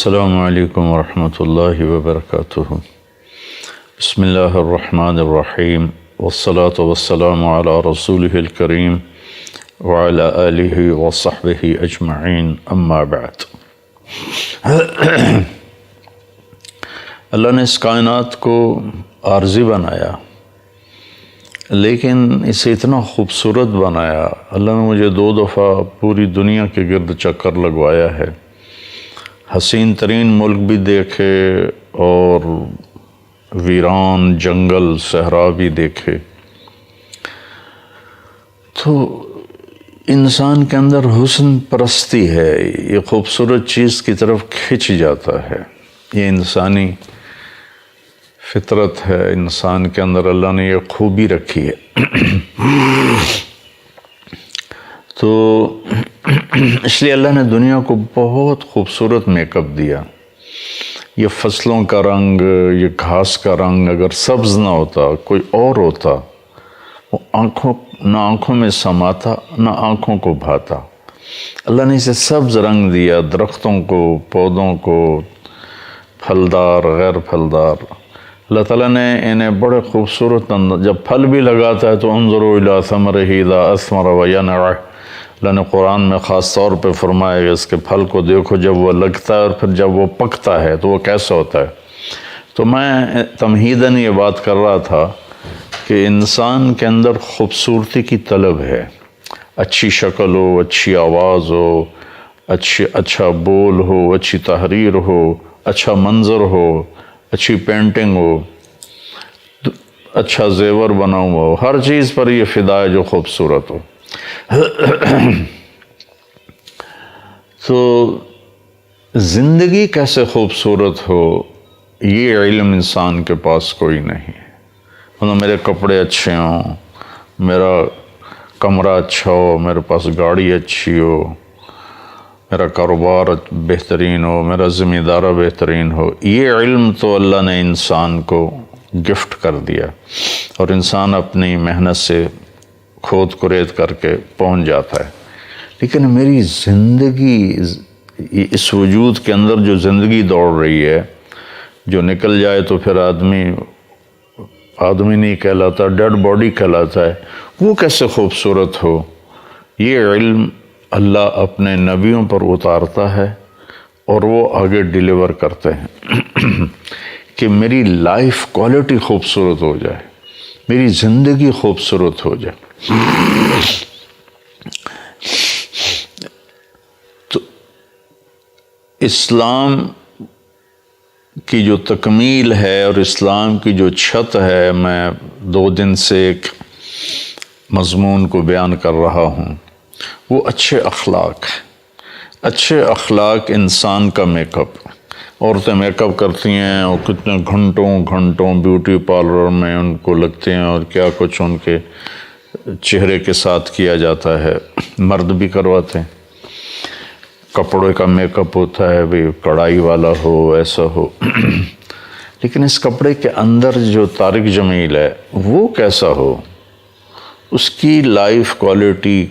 السلام علیکم ورحمۃ اللہ وبرکاتہ۔ بسم اللہ الرحمن الرحیم والصلاة والسلام علی رسولہ الکریم وعلی آلہ وصحبہ اجمعین، اما بعد۔ اللہ نے اس کائنات کو عارضی بنایا، لیکن اسے اتنا خوبصورت بنایا۔ اللہ نے مجھے 2 دفعہ پوری دنیا کے گرد چکر لگوایا ہے، حسین ترین ملک بھی دیکھے اور ویران جنگل صحرا بھی دیکھے۔ تو انسان کے اندر حسن پرستی ہے، یہ خوبصورت چیز کی طرف کھنچ جاتا ہے۔ یہ انسانی فطرت ہے، انسان کے اندر اللہ نے یہ خوبی رکھی ہے۔ تو اس لیے اللہ نے دنیا کو بہت خوبصورت میک اپ دیا۔ یہ فصلوں کا رنگ، یہ گھاس کا رنگ اگر سبز نہ ہوتا، کوئی اور ہوتا، وہ نہ آنکھوں میں سماتا نہ آنکھوں کو بھاتا۔ اللہ نے اسے سبز رنگ دیا، درختوں کو، پودوں کو، پھلدار غیر پھلدار۔ اللہ تعالیٰ نے انہیں بڑے خوبصورت جب پھل بھی لگاتا ہے تو انظروا الی ثمرہ اذا اثمر وینع۔ اللہ نے قرآن میں خاص طور پہ فرمایا کہ اس کے پھل کو دیکھو جب وہ لگتا ہے اور پھر جب وہ پکتا ہے تو وہ کیسا ہوتا ہے۔ تو میں تمہیداً یہ بات کر رہا تھا کہ انسان کے اندر خوبصورتی کی طلب ہے، اچھی شکل ہو، اچھی آواز ہو، اچھا بول ہو، اچھی تحریر ہو، اچھا منظر ہو، اچھی پینٹنگ ہو، اچھا زیور بنا ہوا ہو، ہر چیز پر یہ فدا ہے جو خوبصورت ہو۔ تو زندگی کیسے خوبصورت ہو، یہ علم انسان کے پاس کوئی نہیں۔ مطلب میرے کپڑے اچھے ہوں، میرا کمرہ اچھا ہو، میرے پاس گاڑی اچھی ہو، میرا کاروبار بہترین ہو، میرا ذمہ دارہ بہترین ہو، یہ علم تو اللہ نے انسان کو گفٹ کر دیا اور انسان اپنی محنت سے کھود کرید کر کے پہنچ جاتا ہے۔ لیکن میری زندگی، اس وجود کے اندر جو زندگی دوڑ رہی ہے، جو نکل جائے تو پھر آدمی نہیں کہلاتا، ڈیڈ باڈی کہلاتا ہے، وہ کیسے خوبصورت ہو، یہ علم اللہ اپنے نبیوں پر اتارتا ہے اور وہ آگے ڈیلیور کرتے ہیں کہ میری لائف کوالٹی خوبصورت ہو جائے، میری زندگی خوبصورت ہو جائے۔ تو اسلام کی جو تکمیل ہے اور اسلام کی جو چھت ہے، میں 2 دن سے ایک مضمون کو بیان کر رہا ہوں، وہ اچھے اخلاق ہے۔ اچھے اخلاق انسان کا میک اپ۔ عورتیں میک اپ کرتی ہیں اور کتنے گھنٹوں بیوٹی پارلر میں ان کو لگتے ہیں اور کیا کچھ ان کے چہرے کے ساتھ کیا جاتا ہے۔ مرد بھی کرواتے ہیں، کپڑے کا میک اپ ہوتا ہے، بھی کڑھائی والا ہو، ایسا ہو۔ لیکن اس کپڑے کے اندر جو طارق جمیل ہے وہ کیسا ہو، اس کی لائف کوالٹی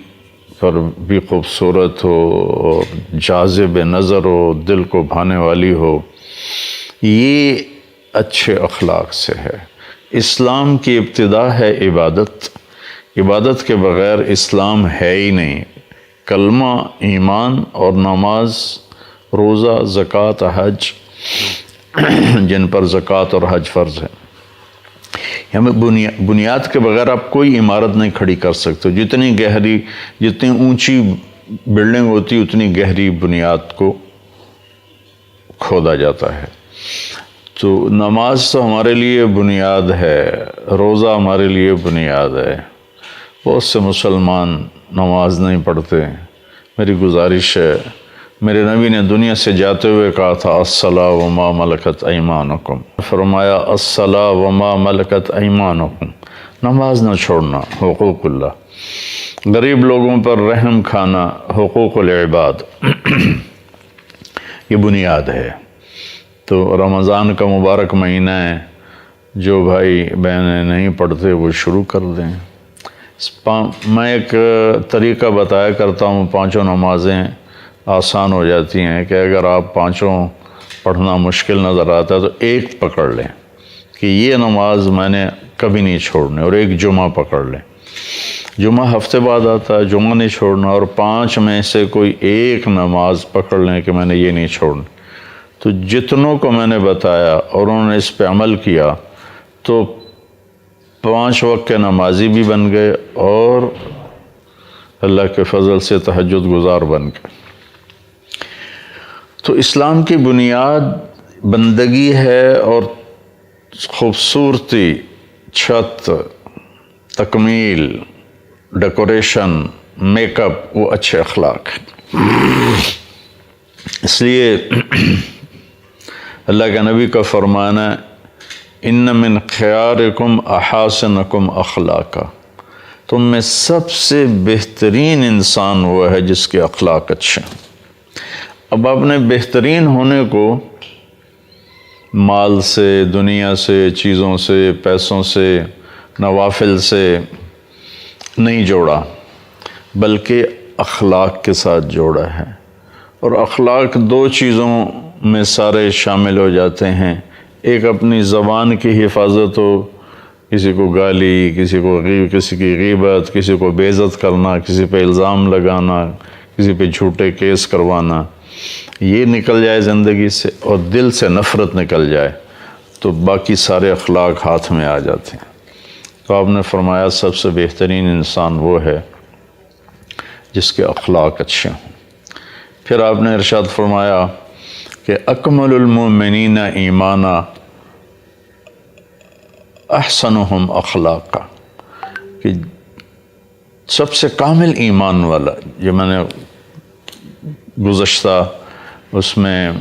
پر بھی خوبصورت ہو اور جاذب نظر ہو، دل کو بھانے والی ہو، یہ اچھے اخلاق سے ہے۔ اسلام کی ابتدا ہے عبادت، عبادت کے بغیر اسلام ہے ہی نہیں۔ کلمہ، ایمان اور نماز، روزہ، زکوٰۃ، حج، جن پر زکوٰۃ اور حج فرض ہے۔ ہمیں بنیاد کے بغیر آپ کوئی عمارت نہیں کھڑی کر سکتے۔ جتنی اونچی بلڈنگ ہوتی اتنی گہری بنیاد کو کھودا جاتا ہے۔ تو نماز تو ہمارے لیے بنیاد ہے، روزہ ہمارے لیے بنیاد ہے۔ بہت سے مسلمان نماز نہیں پڑھتے۔ میری گزارش ہے، میرے نبی نے دنیا سے جاتے ہوئے کہا تھا الصلاۃ وما ملکت ایمانکم، فرمایا الصلاۃ وما ملکت ایمانکم، نماز نہ چھوڑنا، حقوق اللہ، غریب لوگوں پر رحم کھانا، حقوق العباد، یہ بنیاد ہے۔ تو رمضان کا مبارک مہینہ ہے، جو بھائی بہنیں نہیں پڑھتے وہ شروع کر دیں۔ میں ایک طریقہ بتایا کرتا ہوں، 5 نمازیں آسان ہو جاتی ہیں کہ اگر آپ 5 پڑھنا مشکل نظر آتا ہے تو ایک پکڑ لیں کہ یہ نماز میں نے کبھی نہیں چھوڑنی، اور ایک جمعہ پکڑ لیں، جمعہ ہفتے بعد آتا ہے، جمعہ نہیں چھوڑنا، اور 5 میں سے کوئی ایک نماز پکڑ لیں کہ میں نے یہ نہیں چھوڑنی۔ تو جتنوں کو میں نے بتایا اور انہوں نے اس پہ عمل کیا تو 5 وقت کے نمازی بھی بن گئے اور اللہ کے فضل سے تہجد گزار بن گئے۔ تو اسلام کی بنیاد بندگی ہے، اور خوبصورتی، چھت، تکمیل، ڈیکوریشن، میک اپ، وہ اچھے اخلاق ہیں۔ اس لیے اللہ کے نبی کا فرمانا ہے ان من خیارکم احاسنکم اخلاقا، تم میں سب سے بہترین انسان وہ ہے جس کے اخلاق اچھے ہیں۔ اب آپ نے بہترین ہونے کو مال سے، دنیا سے، چیزوں سے، پیسوں سے، نوافل سے نہیں جوڑا، بلکہ اخلاق کے ساتھ جوڑا ہے۔ اور اخلاق 2 چیزوں میں سارے شامل ہو جاتے ہیں، ایک اپنی زبان کی حفاظت ہو، کسی کو گالی، کسی کی غیبت، کسی کو بے عزت کرنا، کسی پہ الزام لگانا، کسی پہ جھوٹے کیس کروانا، یہ نکل جائے زندگی سے، اور دل سے نفرت نکل جائے تو باقی سارے اخلاق ہاتھ میں آ جاتے ہیں۔ تو آپ نے فرمایا سب سے بہترین انسان وہ ہے جس کے اخلاق اچھے ہوں۔ پھر آپ نے ارشاد فرمایا کہ اکمل المؤمنین ایمانا احسنہم اخلاقا، کہ سب سے کامل ایمان والا، یہ میں نے گزشتہ اس میں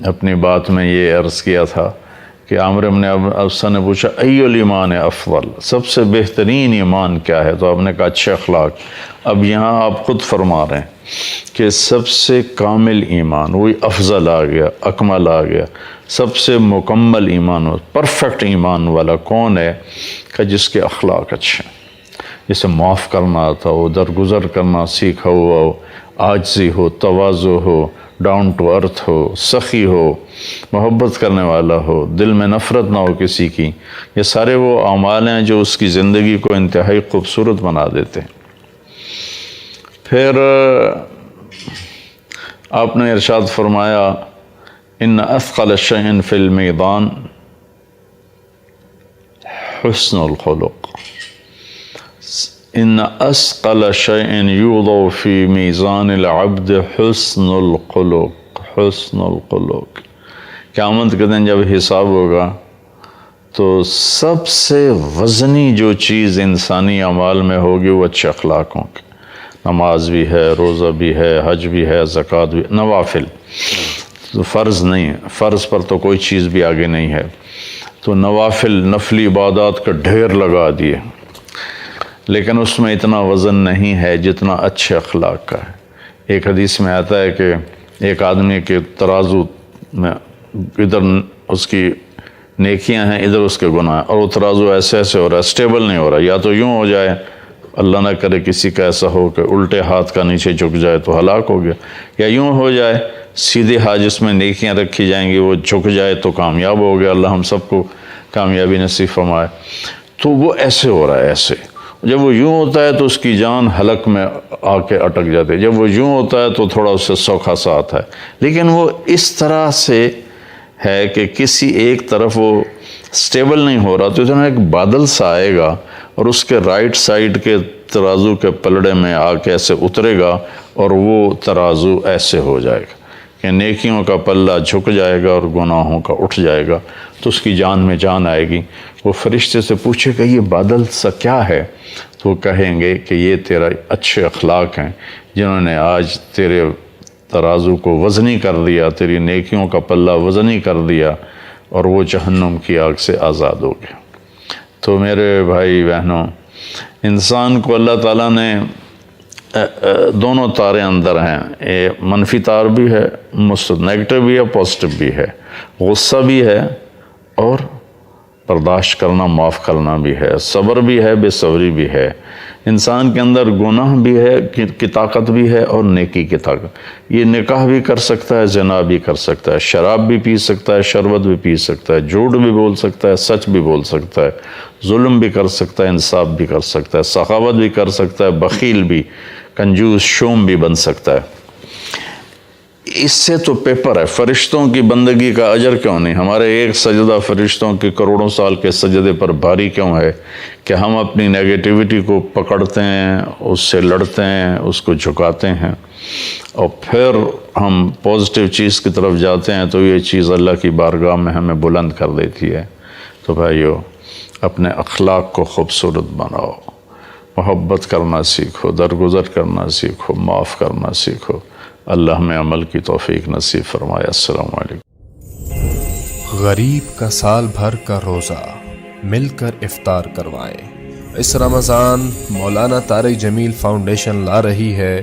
اپنی بات میں یہ عرض کیا تھا کہ عامر بن ابسہ نے پوچھا ای الایمان افضل، سب سے بہترین ایمان کیا ہے؟ تو آپ نے کہا اچھے اخلاق۔ اب یہاں آپ خود فرما رہے ہیں کہ سب سے کامل ایمان، وہی افضل آ گیا، اکمل آ گیا، سب سے مکمل ایمان، پرفیکٹ ایمان والا کون ہے؟ کہ جس کے اخلاق اچھے ہیں، جسے معاف کرنا آتا ہو، درگزر کرنا سیکھا ہوا ہو، عاجزی ہو، تواضع ہو، ڈاؤن ٹو ارتھ ہو، سخی ہو، محبت کرنے والا ہو، دل میں نفرت نہ ہو کسی کی۔ یہ سارے وہ اعمال ہیں جو اس کی زندگی کو انتہائی خوبصورت بنا دیتے ہیں۔ پھر آپ نے ارشاد فرمایا ان اثقل شیء فی المیزان حسن الخلق، ان اثقل شیء یوضع فی میزان العبد حسن الخلق، حسن الخلق۔ قیامت کے دن جب حساب ہوگا تو سب سے وزنی جو چیز انسانی اعمال میں ہوگی وہ اچھے اخلاق ہوں گے۔ نماز بھی ہے، روزہ بھی ہے، حج بھی ہے، زکوٰۃ بھی، نوافل تو فرض نہیں ہے، فرض پر تو کوئی چیز بھی آگے نہیں ہے، تو نوافل نفلی عبادات کا ڈھیر لگا دیے، لیکن اس میں اتنا وزن نہیں ہے جتنا اچھے اخلاق کا ہے۔ ایک حدیث میں آتا ہے کہ ایک آدمی کے ترازو میں ادھر اس کی نیکیاں ہیں، ادھر اس کے گناہ ہیں، اور وہ ترازو ایسے ہو رہا ہے، اسٹیبل نہیں ہو رہا، یا تو یوں ہو جائے، اللہ نہ کرے کسی کا ایسا ہو کہ الٹے ہاتھ کا نیچے جھک جائے تو ہلاک ہو گیا، یا یوں ہو جائے سیدھے ہاتھ جس میں نیکیاں رکھی جائیں گی وہ جھک جائے تو کامیاب ہو گیا، اللہ ہم سب کو کامیابی نصیب فرمائے۔ تو وہ ایسے ہو رہا ہے، ایسے جب وہ یوں ہوتا ہے تو اس کی جان حلق میں آ کے اٹک جاتی ہے، جب وہ یوں ہوتا ہے تو تھوڑا اس سے سوکھا سا آتا ہے، لیکن وہ اس طرح سے ہے کہ کسی ایک طرف وہ سٹیبل نہیں ہو رہا، تو اتنا ایک بادل سا آئے گا اور اس کے رائٹ سائڈ کے ترازو کے پلڑے میں آ کے ایسے اترے گا اور وہ ترازو ایسے ہو جائے گا کہ نیکیوں کا پلہ جھک جائے گا اور گناہوں کا اٹھ جائے گا، تو اس کی جان میں جان آئے گی۔ وہ فرشتے سے پوچھے کہ یہ بادل سا کیا ہے؟ تو وہ کہیں گے کہ یہ تیرا اچھے اخلاق ہیں جنہوں نے آج تیرے ترازو کو وزنی کر دیا، تیری نیکیوں کا پلہ وزنی کر دیا، اور وہ جہنم کی آگ سے آزاد ہو گیا۔ تو میرے بھائی بہنوں، انسان کو اللہ تعالیٰ نے دونوں تارے اندر ہیں، منفی تار بھی ہے، مثبت نیگیٹو بھی ہے، پازیٹیو بھی ہے، غصہ بھی ہے اور برداشت کرنا، معاف کرنا بھی ہے، صبر بھی ہے، بے صبری بھی ہے۔ انسان کے اندر گناہ بھی ہے کی طاقت بھی ہے اور نیکی کی طاقت۔ یہ نکاح بھی کر سکتا ہے، زنا بھی کر سکتا ہے، شراب بھی پی سکتا ہے، شربت بھی پی سکتا ہے، جھوٹ بھی بول سکتا ہے، سچ بھی بول سکتا ہے، ظلم بھی کر سکتا ہے، انصاف بھی کر سکتا ہے، سخاوت بھی کر سکتا ہے، بخیل بھی، کنجوس، شوم بھی بن سکتا ہے۔ اس سے تو پیپر ہے۔ فرشتوں کی بندگی کا اجر کیوں نہیں؟ ہمارے ایک سجدہ فرشتوں کے کروڑوں سال کے سجدے پر بھاری کیوں ہے کہ ہم اپنی نیگیٹیوٹی کو پکڑتے ہیں، اس سے لڑتے ہیں، اس کو جھکاتے ہیں، اور پھر ہم پازیٹیو چیز کی طرف جاتے ہیں تو یہ چیز اللہ کی بارگاہ میں ہمیں بلند کر دیتی ہے۔ تو بھائیو، اپنے اخلاق کو خوبصورت بناؤ، محبت کرنا سیکھو، درگزر کرنا سیکھو، معاف کرنا سیکھو۔ اللہ ہمیں عمل کی توفیق نصیب فرمائے۔ السلام علیکم۔ غریب کا سال بھر کا روزہ، مل کر افطار کروائیں۔ اس رمضان مولانا طارق جمیل فاؤنڈیشن لا رہی ہے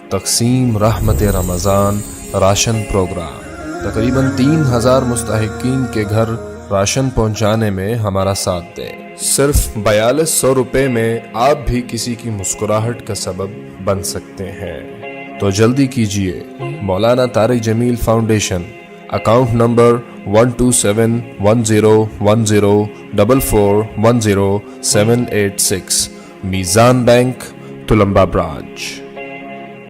تقسیم رحمت رمضان راشن پروگرام۔ تقریباً 3000 مستحقین کے گھر راشن پہنچانے میں ہمارا ساتھ دیں۔ صرف 4200 روپے میں آپ بھی کسی کی مسکراہٹ کا سبب بن سکتے ہیں۔ تو جلدی کیجیے۔ مولانا طارق جمیل فاؤنڈیشن، اکاؤنٹ نمبر 127101044100786، میزان بینک، تلمبا برانچ۔